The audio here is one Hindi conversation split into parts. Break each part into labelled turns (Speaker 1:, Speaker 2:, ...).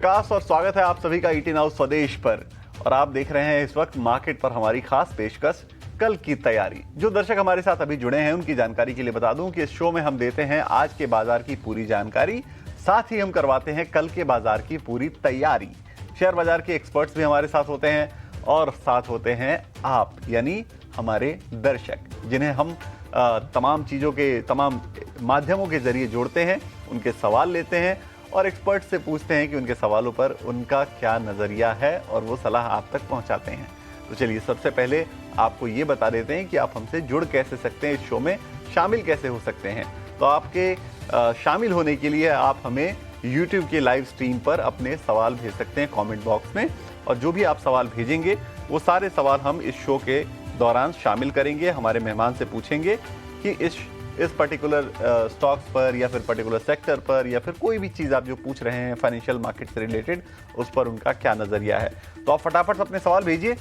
Speaker 1: विकास और स्वागत है आप सभी का ईटी नाउ स्वदेश पर। और आप देख रहे हैं इस वक्त मार्केट पर हमारी खास पेशकश कल की तैयारी। जो दर्शक हमारे साथ अभी जुड़े हैं उनकी जानकारी के लिए बता दूं कि इस शो में हम देते हैं आज के बाजार की पूरी जानकारी, साथ ही हम करवाते हैं कल के बाजार की पूरी तैयारी। शेयर बाजार के एक्सपर्ट्स भी हमारे साथ होते हैं और साथ होते हैं आप यानी हमारे दर्शक, जिन्हें हम तमाम चीज़ों के तमाम माध्यमों के जरिए जोड़ते हैं, उनके सवाल लेते हैं और एक्सपर्ट से पूछते हैं कि उनके सवालों पर उनका क्या नज़रिया है और वो सलाह आप तक पहुंचाते हैं। तो चलिए सबसे पहले आपको ये बता देते हैं कि आप हमसे जुड़ कैसे सकते हैं, इस शो में शामिल कैसे हो सकते हैं। तो आपके शामिल होने के लिए आप हमें यूट्यूब के लाइव स्ट्रीम पर अपने सवाल भेज सकते हैं कमेंट बॉक्स में, और जो भी आप सवाल भेजेंगे वो सारे सवाल हम इस शो के दौरान शामिल करेंगे। हमारे मेहमान से पूछेंगे कि इस पर्टिकुलर स्टॉक्स पर या फिर पर्टिकुलर सेक्टर पर या फिर कोई भी चीज़ आप जो पूछ रहे हैं फाइनेंशियल मार्केट से रिलेटेड, उस पर उनका क्या नज़रिया है। तो आप फटाफट अपने सवाल भेजिए।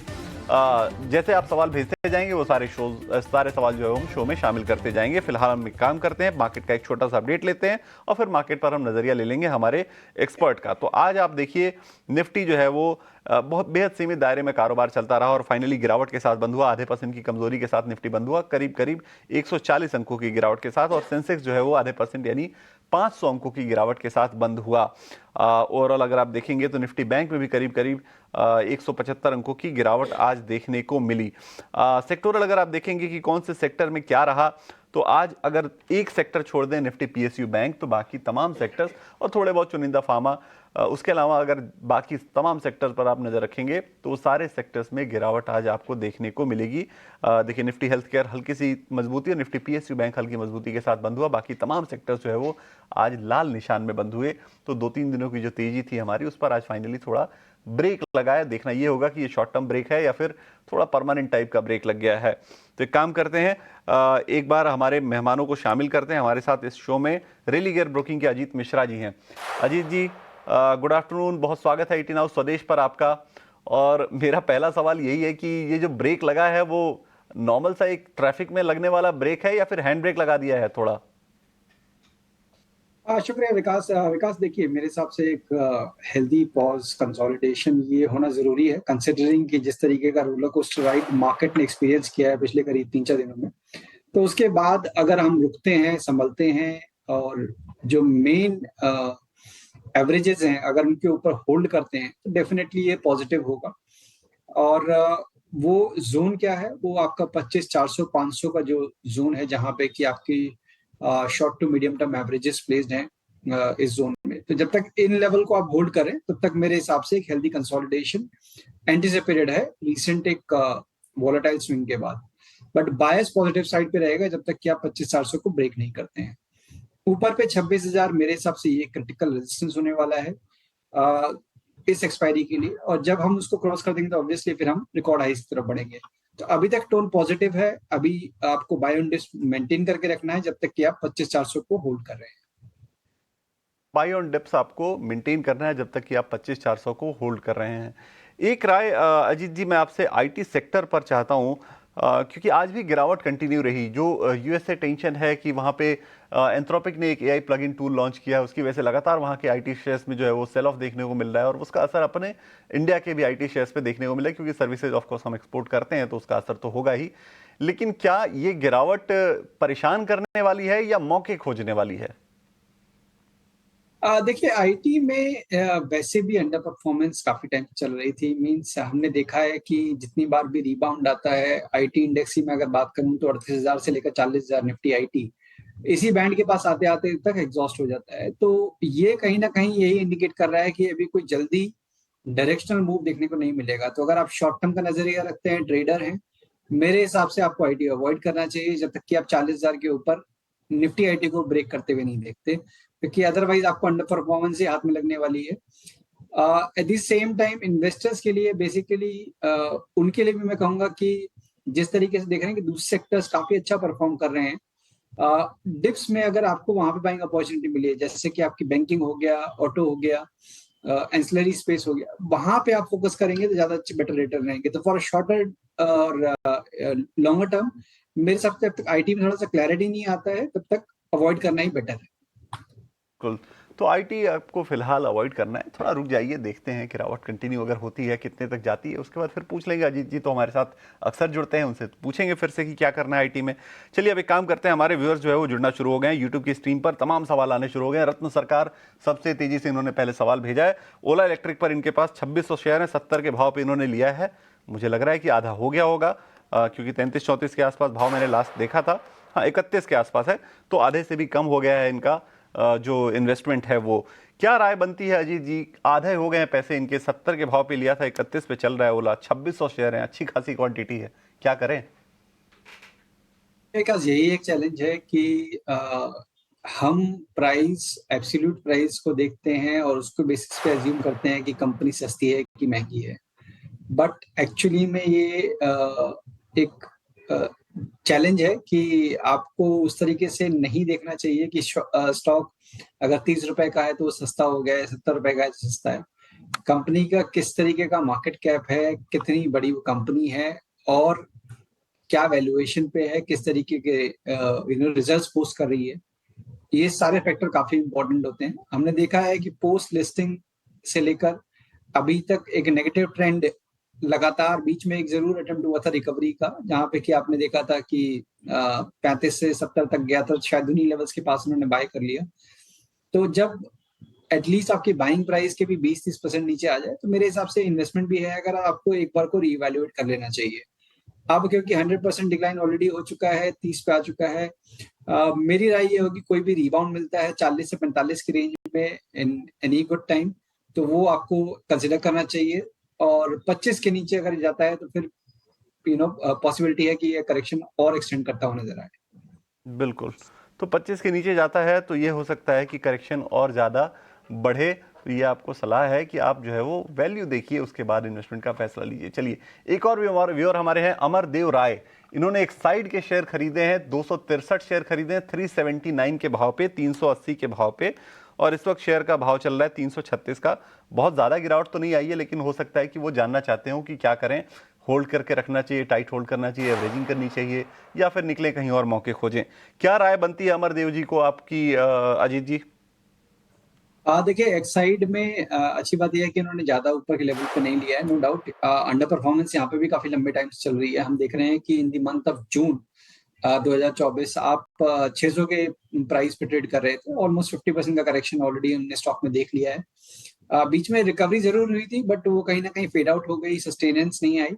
Speaker 1: जैसे आप सवाल भेजते जाएंगे वो सारे सवाल जो है हम शो में शामिल करते जाएंगे। फिलहाल हम एक काम करते हैं, मार्केट का एक छोटा सा अपडेट लेते हैं और फिर मार्केट पर हम नज़रिया ले लेंगे हमारे एक्सपर्ट का। तो आज आप देखिए निफ्टी जो है वो बहुत बेहद सीमित दायरे में कारोबार चलता रहा और फाइनली गिरावट के साथ बंद हुआ। आधे % की कमजोरी के साथ निफ्टी बंद हुआ, करीब करीब 140 अंकों की गिरावट के साथ, और सेंसेक्स जो है वो आधे % यानी 500 अंकों की गिरावट के साथ बंद हुआ। ओवरऑल अगर आप देखेंगे तो निफ्टी बैंक में भी करीब करीब 175 अंकों की गिरावट आज देखने को मिली। सेक्टोरल अगर आप देखेंगे कि कौन से सेक्टर में क्या रहा, तो आज अगर एक सेक्टर छोड़ दें निफ्टी पीएसयू बैंक, तो बाकी तमाम सेक्टर्स और थोड़े बहुत चुनिंदा फार्मा, उसके अलावा अगर बाकी तमाम सेक्टर्स पर आप नज़र रखेंगे तो सारे सेक्टर्स में गिरावट आज आपको देखने को मिलेगी। देखिए निफ्टी हेल्थ केयर हल्की सी मजबूती और निफ्टी पीएसयू बैंक हल्की मजबूती के साथ बंद हुआ। बाकी तमाम सेक्टर्स जो है वो आज लाल निशान में बंद हुए। तो 2-3 दिनों की जो तेजी थी हमारी, उस पर आज फाइनली थोड़ा ब्रेक लगाया। देखना ये होगा कि ये शॉर्ट टर्म ब्रेक है या फिर थोड़ा परमानेंट टाइप का ब्रेक लग गया है। तो एक काम करते हैं, एक बार हमारे मेहमानों को शामिल करते हैं। हमारे साथ इस शो में रेलिगेयर ब्रोकिंग के अजीत मिश्रा जी हैं। अजीत जी गुड आफ्टरनून, बहुत स्वागत है ईटी नाउ स्वदेश पर आपका। और मेरा पहला सवाल यही है कि ये जो ब्रेक लगा है वो नॉर्मल सा एक ट्रैफिक में लगने वाला ब्रेक है या फिर हैंड ब्रेक लगा दिया है थोड़ा?
Speaker 2: शुक्रिया विकास। विकास देखिए, मेरे हिसाब से एक हेल्दी पॉज कंसोलिडेशन ये होना जरूरी है, कंसिडरिंग कि जिस तरीके का रोलर कोस्टर राइड मार्केट ने एक्सपीरियंस किया है पिछले करीब 3-4 दिनों में। तो उसके बाद अगर हम रुकते हैं, संभलते हैं और जो मेन एवरेजेस हैं अगर उनके ऊपर होल्ड करते हैं तो डेफिनेटली ये पॉजिटिव होगा। और वो जोन क्या है, वो आपका 25,400-500 का जो जोन है, जहां पे कि आपकी short to medium term averages placed हैं इस जोन में। तो जब तक इन लेवल को आप होल्ड करें तब तक मेरे हिसाब से एक हेल्दी कंसोलिडेशन एंटिसिपेटेड है रिसेंट एक वॉलेटाइल स्विंग के बाद। बट बायस पॉजिटिव साइड पे रहेगा जब तक कि आप 25,400 को ब्रेक नहीं करते हैं। ऊपर पे 26,000 मेरे हिसाब से ये क्रिटिकल रेजिस्टेंस होने वाला है इस एक्सपायरी के लिए, और जब हम उसको क्रॉस कर देंगे तो ऑब्वियसली फिर हम रिकॉर्ड हाई की तरफ बढ़ेंगे। तो अभी तक टोन पॉजिटिव है, अभी आपको बाय ऑन डिप्स मेंटेन करके रखना है जब तक कि आप 25,400 को होल्ड कर रहे हैं।
Speaker 1: बाय ऑन डिप्स आपको मेंटेन करना है जब तक कि आप 25,400 को होल्ड कर रहे हैं। एक राय अजीत जी मैं आपसे आईटी सेक्टर पर चाहता हूं, क्योंकि आज भी गिरावट कंटिन्यू रही। जो यूएसए टेंशन है कि वहां पे एंथ्रोपिक ने एक एआई प्लगइन टूल लॉन्च किया, उसकी वजह से लगातार वहां के आईटी शेयर्स में जो है वो सेल ऑफ देखने को मिल रहा है, और उसका असर अपने इंडिया के भी आईटी शेयर्स पे देखने को मिला है, क्योंकि सर्विसेज ऑफ कोर्स हम एक्सपोर्ट करते हैं तो उसका असर तो होगा ही। लेकिन क्या ये गिरावट परेशान करने वाली है या मौके खोजने वाली है?
Speaker 2: देखिए, आईटी में वैसे भी अंडर परफॉर्मेंस काफी टाइम चल रही थी। मींस हमने देखा है कि जितनी बार भी रिबाउंड आता है आईटी इंडेक्स की मैं अगर बात करूं तो 38,000 से लेकर 40,000 निफ्टी आईटी इसी बैंड के पास आते आते तक एग्जॉस्ट हो जाता है। तो ये कहीं ना कहीं यही इंडिकेट कर रहा है कि अभी कोई जल्दी डायरेक्शनल मूव देखने को नहीं मिलेगा। तो अगर आप शॉर्ट टर्म का नजरिया रखते हैं, ट्रेडर हैं, मेरे हिसाब से आपको आईटी अवॉइड करना चाहिए जब तक कि आप 40,000 के ऊपर निफ्टी आईटी को ब्रेक करते हुए नहीं देखते, क्योंकि अदरवाइज आपको अंडर परफॉर्मेंस ही हाथ में लगने वाली है। At the same time investors के लिए बेसिकली उनके लिए भी मैं कहूंगा कि जिस तरीके से देख रहे हैं कि दूसरे सेक्टर्स काफी अच्छा परफॉर्म कर रहे हैं, डिप्स में अगर आपको वहां पे बाइंग अपॉर्चुनिटी मिली है, जैसे कि आपकी बैंकिंग हो गया, ऑटो हो गया, एंसिलरी स्पेस हो गया, वहां पे आप फोकस करेंगे तो ज्यादा अच्छे बेटर रिटर्न रहेंगे। तो फॉर शॉर्टर और लॉन्गर टर्म मेरे हिसाब से जब तक आईटी में थोड़ा सा क्लैरिटी नहीं आता है तब तक अवॉइड करना ही बेटर है।
Speaker 1: बिल्कुल। तो आईटी आपको फिलहाल अवॉइड करना है, थोड़ा रुक जाइए, देखते हैं गिरावट कंटिन्यू अगर होती है कितने तक जाती है, उसके बाद फिर पूछ लेंगे। अजीत जी तो हमारे साथ अक्सर जुड़ते हैं, उनसे पूछेंगे फिर से कि क्या करना है आईटी में। चलिए अब एक काम करते हैं, हमारे व्यूअर्स जो है वो जुड़ना शुरू हो गए हैं, यूट्यूब की स्क्रीन पर तमाम सवाल आने शुरू हो गए हैं। रत्न सरकार सबसे तेजी से इन्होंने पहले सवाल भेजा है। ओला इलेक्ट्रिक पर इनके पास 2600 शेयर है, 70 के भाव पर इन्होंने लिया है। मुझे लग रहा है कि आधा हो गया होगा, क्योंकि 33-34 के आसपास भाव मैंने लास्ट देखा था। हाँ, 31 के आसपास है, तो आधे से भी कम हो गया है इनका जो इन्वेस्टमेंट है वो। क्या राय बनती है अजीत जी, आधे हो गए हैं पैसे इनके, 70 के भाव पे लिया था, 31 पे चल रहा है ओला, 2600 शेयर है, अच्छी खासी क्वांटिटी है, क्या करें?
Speaker 2: मेरे पास यही एक चैलेंज है कि हम प्राइस, एब्सोल्यूट प्राइस को देखते हैं और उसको बेसिस पे अज्यूम करते हैं कि कंपनी सस्ती है कि महंगी है। बट एक्चुअली में ये एक चैलेंज है कि आपको उस तरीके से नहीं देखना चाहिए कि स्टॉक अगर 30 रुपए का है तो वो सस्ता हो गया है, 70 रुपए का है तो सस्ता है। कंपनी का किस तरीके का मार्केट कैप है, कितनी बड़ी वो कंपनी है और क्या वैल्यूएशन पे है, किस तरीके के रिजल्ट्स पोस्ट कर रही है, ये सारे फैक्टर काफी इंपॉर्टेंट होते हैं। हमने देखा है कि पोस्ट लिस्टिंग से लेकर अभी तक एक नेगेटिव ट्रेंड लगातार, बीच में एक जरूर अटेम्प्ट हुआ था रिकवरी का, जहां पे कि आपने देखा था कि 35 से 70 तक गया था, शायद उन्हीं लेवल्स के पास उन्होंने बाय कर लिया। तो जब एटलीस्ट आपकी बाइंग प्राइस के भी 20-30% नीचे आ जाए तो मेरे हिसाब से इन्वेस्टमेंट भी है अगर आपको एक बार को रीवैल्यूएट कर लेना चाहिए। अब क्योंकि 100% डिक्लाइन ऑलरेडी हो चुका है, 30 पे आ चुका है, मेरी राय ये होगी कोई भी रिबाउंड मिलता है 40 से 45 की रेंज में इन एनी गुड टाइम, तो वो आपको कंसिडर करना चाहिए। और 25 के नीचे अगर जाता है तो फिर पॉसिबिलिटी है कि ये करेक्शन और एक्सटेंड करता हुआ नजर आए।
Speaker 1: बिल्कुल, तो 25 के नीचे जाता है तो ये हो सकता है कि करेक्शन और ज़्यादा बढ़े। तो ये आपको सलाह है कि आप जो है वो वैल्यू देखिए, उसके बाद इन्वेस्टमेंट का फैसला लीजिए। चलिए एक और व्यूअर हमारे हैं, अमरदेव राय। इन्होंने एक साइड के शेयर खरीदे हैं, 263 शेयर खरीदे हैं 379 के भाव पे, 380 के भाव पे, और इस वक्त शेयर का भाव चल रहा है 336 का। बहुत ज़्यादा गिरावट तो नहीं आई है, लेकिन हो सकता है कि वो जानना चाहते हो कि क्या करें, होल्ड करके रखना चाहिए, टाइट होल्ड करना चाहिए, एवरेजिंग करनी चाहिए, या फिर निकले कहीं और मौके खोजें। क्या राय बनती है अमरदेव जी को आपकी, अजीत जी?
Speaker 2: देखिए एक साइड में अच्छी बात यह है कि इन्होंने ज्यादा ऊपर के लेवल पे नहीं लिया है, नो डाउट। अंडर परफॉर्मेंस यहाँ पे भी काफी लंबे टाइम से चल रही है। हम देख रहे हैं कि in the month of June 2024 आप 600 के प्राइस पे ट्रेड कर रहे थे, ऑलमोस्ट 50% का करेक्शन ऑलरेडी हमने स्टॉक में देख लिया है। बीच में रिकवरी जरूर हुई थी बट वो कहीं ना कहीं फेड आउट हो गई, सस्टेनेंस नहीं आई।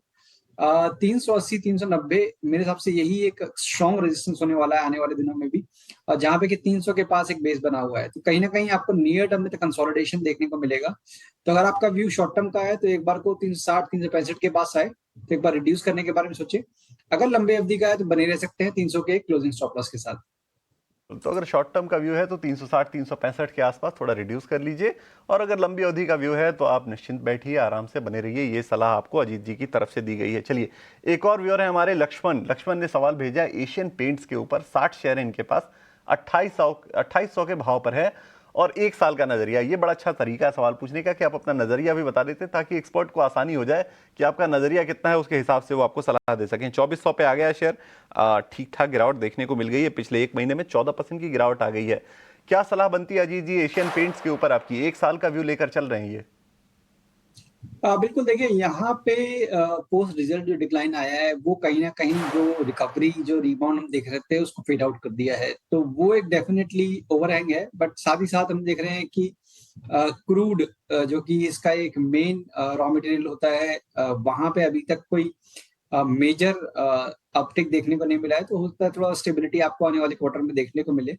Speaker 2: 380 390 मेरे हिसाब से यही एक स्ट्रॉन्ग रेजिस्टेंस होने वाला है आने वाले दिनों में भी, और जहां पे कि 300 के पास एक बेस बना हुआ है, तो कहीं ना कहीं आपको नियर टर्म में तो कंसोलिडेशन देखने को मिलेगा। तो अगर आपका व्यू शॉर्ट टर्म का है तो एक बार को 360 365 के पास आए तो एक बार रिड्यूस करने के बारे में सोचे। अगर लंबे अवधि का है तो बने रह सकते हैं 300 के क्लोजिंग स्टॉप लॉस के साथ।
Speaker 1: तो अगर शॉर्ट टर्म का व्यू है तो 360 365 के आसपास थोड़ा रिड्यूस कर लीजिए, और अगर लंबी अवधि का व्यू है तो आप निश्चिंत बैठिए, आराम से बने रहिए। ये सलाह आपको अजीत जी की तरफ से दी गई है। चलिए एक और व्यूअर है हमारे, लक्ष्मण ने सवाल भेजा है एशियन पेंट्स के ऊपर। 60 शेयर है इनके पास, 2800 के भाव पर है, और 1 साल का नजरिया। ये बड़ा अच्छा तरीका है सवाल पूछने का कि आप अपना नजरिया भी बता देते हैं, ताकि एक्सपर्ट को आसानी हो जाए कि आपका नजरिया कितना है, उसके हिसाब से वो आपको सलाह दे सकें। 2400 पे आ गया है शेयर, ठीक ठाक गिरावट देखने को मिल गई है, पिछले 1 महीने में 14% की गिरावट आ गई है। क्या सलाह बनती है अजीत जी एशियन पेंट्स के ऊपर आपकी? 1 साल का व्यू लेकर चल रहे हैं ये?
Speaker 2: बिल्कुल, देखिए यहाँ पे पोस्ट रिजल्ट जो डिक्लाइन आया है वो कहीं ना कहीं जो रिकवरी, जो रिबाउंड हम देख रहे थे उसको फेड आउट कर दिया है, तो वो एक डेफिनेटली ओवरहैंग है। बट साथ ही साथ हम देख रहे हैं कि क्रूड जो कि इसका एक मेन रॉ मटेरियल होता है, वहां पे अभी तक कोई मेजर अपटिक देखने को नहीं मिला है, तो हो सकता है थोड़ा स्टेबिलिटी आपको आने वाले क्वार्टर में देखने को मिले।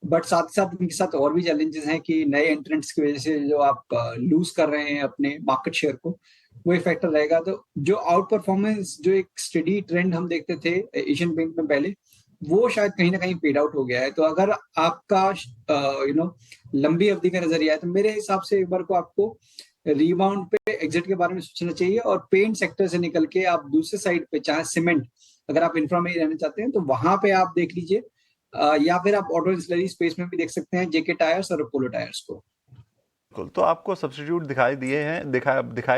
Speaker 2: बट साथ ही साथ इनके साथ और भी चैलेंजेस हैं कि नए एंट्रेंट्स की वजह से जो आप लूज कर रहे हैं अपने मार्केट शेयर को, वो एक फैक्टर रहेगा। तो जो आउट परफॉर्मेंस, जो एक स्टडी ट्रेंड हम देखते थे एशियन पेंट में पहले, वो शायद कहीं ना कहीं पेड आउट हो गया है। तो अगर आपका लंबी अवधि का नजरिया है तो मेरे हिसाब से एक बार को आपको रीबाउंड पे एग्जिट के बारे में सोचना चाहिए, और पेंट सेक्टर से निकल के आप दूसरे साइड पे, चाहे सीमेंट, अगर आप इंफ्रा में ही रहना चाहते हैं तो वहां पे आप देख लीजिए, या फिर आप ऑटो इंसुलरी स्पेस में भी देख सकते हैं जेके टायर्स और अपोलो टायर्स को।
Speaker 1: बिल्कुल, तो आपको सब्स्टिट्यूट दिखाए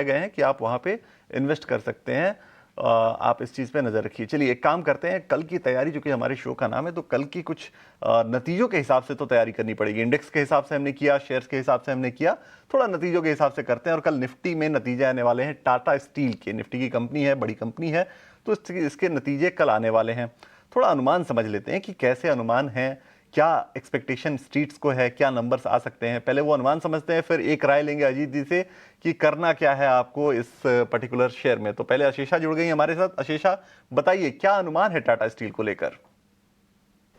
Speaker 1: गए हैं कि आप वहां पे इन्वेस्ट कर सकते हैं। आप इस चीज़ पे नज़र रखिए। चलिए एक काम करते हैं, कल की तैयारी, जो कि हमारे शो का नाम है, तो कल की कुछ नतीजों के हिसाब से तो तैयारी करनी पड़ेगी। इंडेक्स के हिसाब से हमने किया, शेयर्स के हिसाब से हमने किया, थोड़ा नतीजों के हिसाब से करते हैं। और कल निफ्टी में नतीजे आने वाले हैं टाटा स्टील के। निफ्टी की कंपनी है, बड़ी कंपनी है, तो इसके नतीजे कल आने वाले हैं। थोड़ा अनुमान समझ लेते हैं कि कैसे अनुमान है, क्या एक्सपेक्टेशन स्ट्रीट्स को है, क्या नंबर्स आ सकते हैं। पहले वो अनुमान समझते हैं, फिर एक राय लेंगे अजीत जी से कि करना क्या है आपको इस पर्टिकुलर शेयर में। तो पहले अशेषा जुड़ गई हमारे साथ। अशेषा, बताइए क्या अनुमान है टाटा स्टील को लेकर।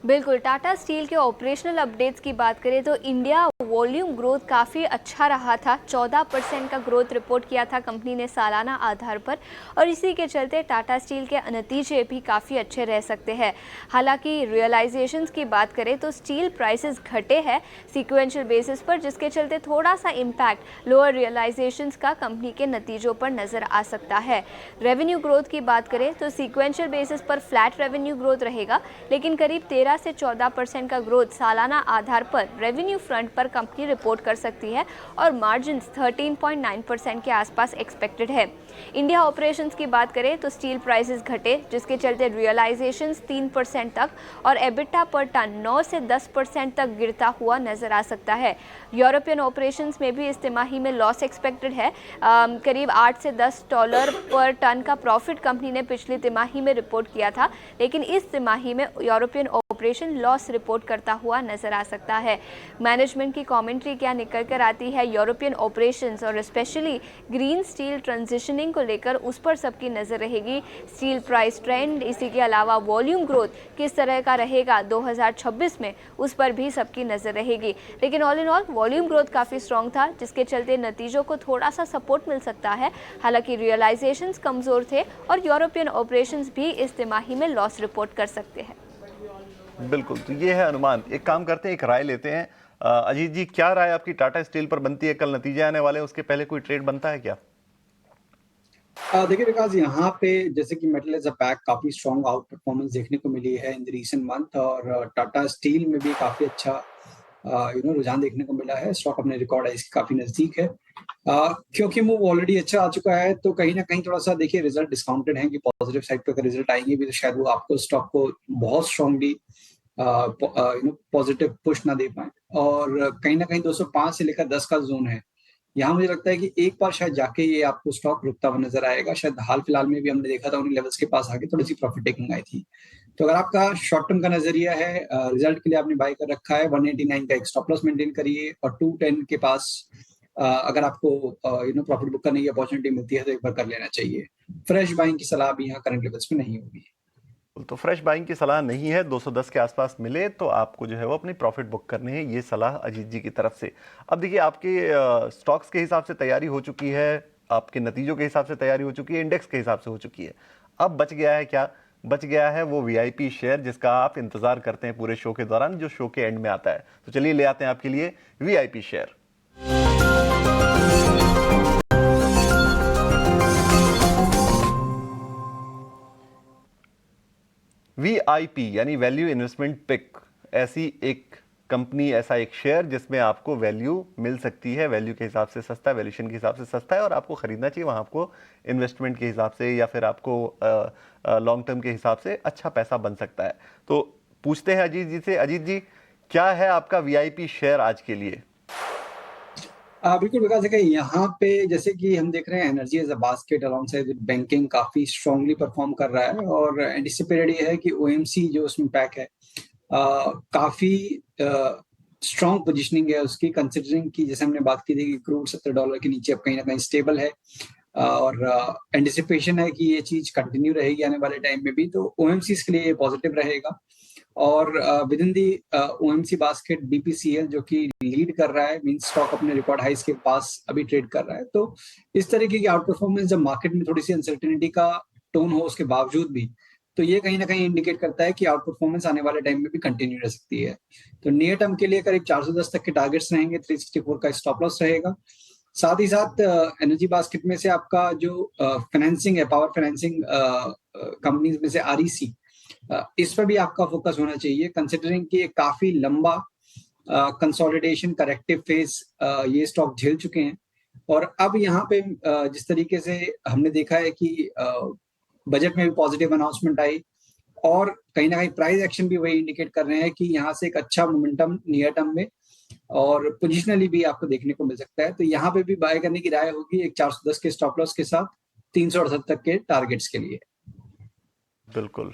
Speaker 3: बिल्कुल, टाटा स्टील के ऑपरेशनल अपडेट्स की बात करें तो इंडिया वॉल्यूम ग्रोथ काफ़ी अच्छा रहा था। 14% का ग्रोथ रिपोर्ट किया था कंपनी ने सालाना आधार पर, और इसी के चलते टाटा स्टील के नतीजे भी काफ़ी अच्छे रह सकते हैं। हालांकि रियलाइजेशंस की बात करें तो स्टील प्राइसेस घटे हैं सीक्वेंशियल बेसिस पर, जिसके चलते थोड़ा सा इम्पैक्ट लोअर रियलाइजेशंस का कंपनी के नतीजों पर नज़र आ सकता है। रेवेन्यू ग्रोथ की बात करें तो सीक्वेंशियल बेसिस पर फ्लैट रेवेन्यू ग्रोथ रहेगा, लेकिन करीब 13 से 14% का ग्रोथ सालाना आधार पर रेवेन्यू फ्रंट पर कंपनी रिपोर्ट कर सकती है, और मार्जिन्स 13.9% के आसपास एक्सपेक्टेड है। इंडिया ऑपरेशंस की बात करें तो स्टील प्राइसेस घटे, जिसके चलते रियलाइजेशंस 3% तक और एबिटा पर टन 9 से 10% तक गिरता हुआ नजर आ सकता है। यूरोपियन ऑपरेशंस में भी इस तिमाही में लॉस एक्सपेक्टेड है। करीब $8 से $10 पर टन का प्रॉफिट कंपनी ने पिछली तिमाही में रिपोर्ट किया था, लेकिन इस तिमाही में यूरोपियन ऑपरेशन लॉस रिपोर्ट करता हुआ नजर आ सकता है। मैनेजमेंट की कमेंट्री क्या निकल कर आती है यूरोपियन ऑपरेशंस और स्पेशली ग्रीन स्टील ट्रांजिशनिंग को लेकर, उस पर सबकी नजर रहेगी। स्टील प्राइस ट्रेंड, इसी के अलावा वॉल्यूम ग्रोथ किस तरह का रहेगा 2026 में, उस पर भी सबकी नजर रहेगी। लेकिन all in all volume growth काफी स्ट्रॉन्ग था, जिसके चलते नतीजों को थोड़ा सा सपोर्ट मिल सकता है। हालांकि रियलाइजेशंस कमजोर थे और यूरोपियन ऑपरेशंस भी इस तिमाही में लॉस रिपोर्ट कर सकते हैं।
Speaker 1: बिल्कुल, तो ये है अनुमान। एक काम करते हैं, एक राय लेते हैं। अजीत जी, क्या राय आपकी टाटा स्टील पर बनती है? कल नतीजे आने वाले हैं, उसके पहले कोई ट्रेड बनता है क्या?
Speaker 2: देखिए विकास, यहाँ पे जैसे कि मेटल एज अ पैक काफी स्ट्रॉन्ग आउट परफॉर्मेंस देखने को मिली है इन द रीसेंट मंथ, और टाटा स्टील में भी काफी अच्छा रुझान देखने को मिला है। स्टॉक अपने रिकॉर्ड हाइस के काफी नजदीक है। क्योंकि मूव ऑलरेडी अच्छा आ चुका है, तो कहीं ना कहीं थोड़ा सा देखिए रिजल्ट डिस्काउंटेड है कि पॉजिटिव साइड पे अगर रिजल्ट आएंगे भी तो शायद वो आपको स्टॉक को बहुत स्ट्रांगली पॉजिटिव पुश ना दे पाए। और कहीं ना कहीं 205 से लेकर 10 का जोन है, यहाँ मुझे लगता है कि एक बार शायद जाके ये आपको स्टॉक रुकता हुआ नजर आएगा। शायद हाल फिलहाल में भी हमने देखा था उन्हीं लेवल्स के पास आके थोड़ी सी प्रॉफिट टेकिंग आई थी। तो अगर आपका शॉर्ट टर्म का नजरिया है, रिजल्ट के लिए आपने बाय कर रखा है, 189 का एक स्टॉप लॉस मेंटेन करिए, और 210 के पास अगर आपको प्रॉफिट बुक करने की अपॉर्चुनिटी मिलती है तो एक बार कर लेना चाहिए। फ्रेश बाइंग की सलाह भी यहाँ करंट लेवल्स में नहीं होगी।
Speaker 1: तो फ्रेश बाइंग की सलाह नहीं है। 210 के आसपास मिले तो आपको जो है वो अपनी प्रॉफिट बुक करनी है, ये सलाह अजीत जी की तरफ से। अब देखिए, आपके स्टॉक्स के हिसाब से तैयारी हो चुकी है, आपके नतीजों के हिसाब से तैयारी हो चुकी है, इंडेक्स के हिसाब से हो चुकी है। अब बच गया है क्या? बच गया है वो वीआईपी शेयर, जिसका आप इंतजार करते हैं पूरे शो के दौरान, जो शो के एंड में आता है। तो चलिए ले आते हैं आपके लिए वीआईपी शेयर। वीआईपी यानी वैल्यू इन्वेस्टमेंट पिक, ऐसी एक कंपनी, ऐसा एक शेयर जिसमें आपको वैल्यू मिल सकती है, वैल्यू के हिसाब से सस्ता, वैल्यूएशन के हिसाब से सस्ता है, और आपको खरीदना चाहिए वहां आपको इन्वेस्टमेंट के हिसाब से या फिर आपको लॉन्ग टर्म के हिसाब से अच्छा पैसा बन सकता है। तो पूछते हैं अजीत जी से। अजीत जी, क्या है आपका वीआईपी शेयर आज के लिए?
Speaker 2: बिल्कुल विकास, देखिए यहाँ पे जैसे कि हम देख रहे हैं energy as a basket alongside with banking काफी स्ट्रांगली परफॉर्म कर रहा है, और एंटिसिपेटेड ये है कि ओएमसी जो उसमें पैक है काफी स्ट्रॉन्ग पोजीशनिंग है उसकी, कंसिडरिंग कि जैसे हमने बात की थी कि क्रूड $70 के नीचे अब कहीं ना कहीं स्टेबल है, और एंटिसिपेशन है कि ये चीज कंटिन्यू रहेगी आने वाले टाइम में भी, तो ओएमसी के लिए पॉजिटिव रहेगा। और with in the OMC basket BPCL जो कि लीड कर रहा है, मीन स्टॉक अपने रिकॉर्ड हाइस के पास अभी ट्रेड कर रहा है। तो इस तरीके की आउट परफॉर्मेंस जब मार्केट में थोड़ी सी अनसर्टेनिटी का टोन हो उसके बावजूद भी, तो ये कहीं ना कहीं इंडिकेट करता है कि आउट परफॉर्मेंस आने वाले टाइम में भी कंटिन्यू रह सकती है। तो नियर टर्म के लिए करीब 410 तक के टारगेट्स रहेंगे, 364 का स्टॉप लॉस रहेगा। साथ ही साथ एनर्जी बास्केट में से आपका जो फाइनेंसिंग है, पावर फाइनेंसिंग कंपनीज में से आरईसी, इस पर भी आपका फोकस होना चाहिए, कंसिडरिंग कि काफी लंबा कंसोलिडेशन करेक्टिव फेज ये स्टॉक झेल चुके हैं। और अब यहाँ पे जिस तरीके से हमने देखा है कि बजट में भी पॉजिटिव अनाउंसमेंट आई और कहीं ना कहीं प्राइस एक्शन भी वही इंडिकेट कर रहे हैं कि यहाँ से एक अच्छा मोमेंटम नियर टर्म में और पोजिशनली भी आपको देखने को मिल सकता है। तो यहाँ पे भी बाय करने की राय होगी एक 410 के स्टॉप लॉस के साथ 368 तक के टारगेट्स के लिए।
Speaker 1: बिल्कुल,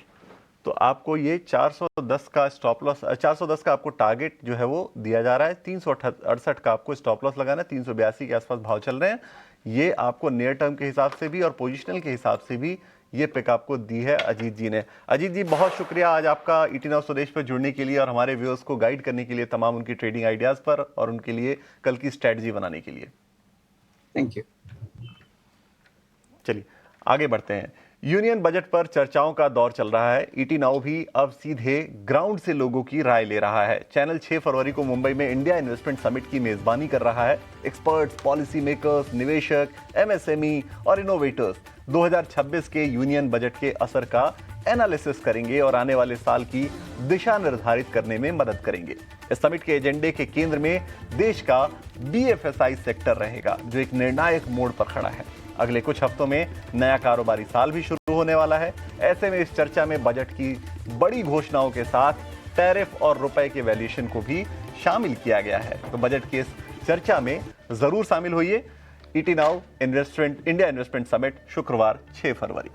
Speaker 1: तो आपको ये 410 का स्टॉप लॉस, 410 का आपको टारगेट जो है वो दिया जा रहा है, 368 का आपको स्टॉप लॉस लगाना है, 382 के आसपास भाव चल रहे हैं। ये आपको नियर टर्म के हिसाब से भी और पोजिशनल के हिसाब से भी ये पिक आपको दी है अजीत जी ने। अजीत जी, बहुत शुक्रिया आज आपका ईटी नाउ स्वदेश पर जुड़ने के लिए और हमारे व्यूअर्स को गाइड करने के लिए तमाम उनकी ट्रेडिंग आइडियाज पर और उनके लिए कल की स्ट्रैटेजी बनाने के लिए।
Speaker 2: Thank you.
Speaker 1: चलिए आगे बढ़ते हैं। यूनियन बजट पर चर्चाओं का दौर चल रहा है। ईटी नाउ भी अब सीधे ग्राउंड से लोगों की राय ले रहा है। चैनल 6 फरवरी को मुंबई में इंडिया इन्वेस्टमेंट समिट की मेजबानी कर रहा है। एक्सपर्ट्स, पॉलिसी मेकर्स, निवेशक, एमएसएमई और इनोवेटर्स 2026 के यूनियन बजट के असर का एनालिसिस करेंगे और आने वाले साल की दिशा निर्धारित करने में मदद करेंगे। इस समिट के एजेंडे के केंद्र में देश का बीएफएसआई सेक्टर रहेगा, जो एक निर्णायक मोड़ पर खड़ा है। अगले कुछ हफ्तों में नया कारोबारी साल भी शुरू होने वाला है। ऐसे में इस चर्चा में बजट की बड़ी घोषणाओं के साथ टैरिफ और रुपए के वैल्यूएशन को भी शामिल किया गया है। तो बजट की इस चर्चा में जरूर शामिल होइए। ET now India investment summit शुक्रवार 6 फरवरी।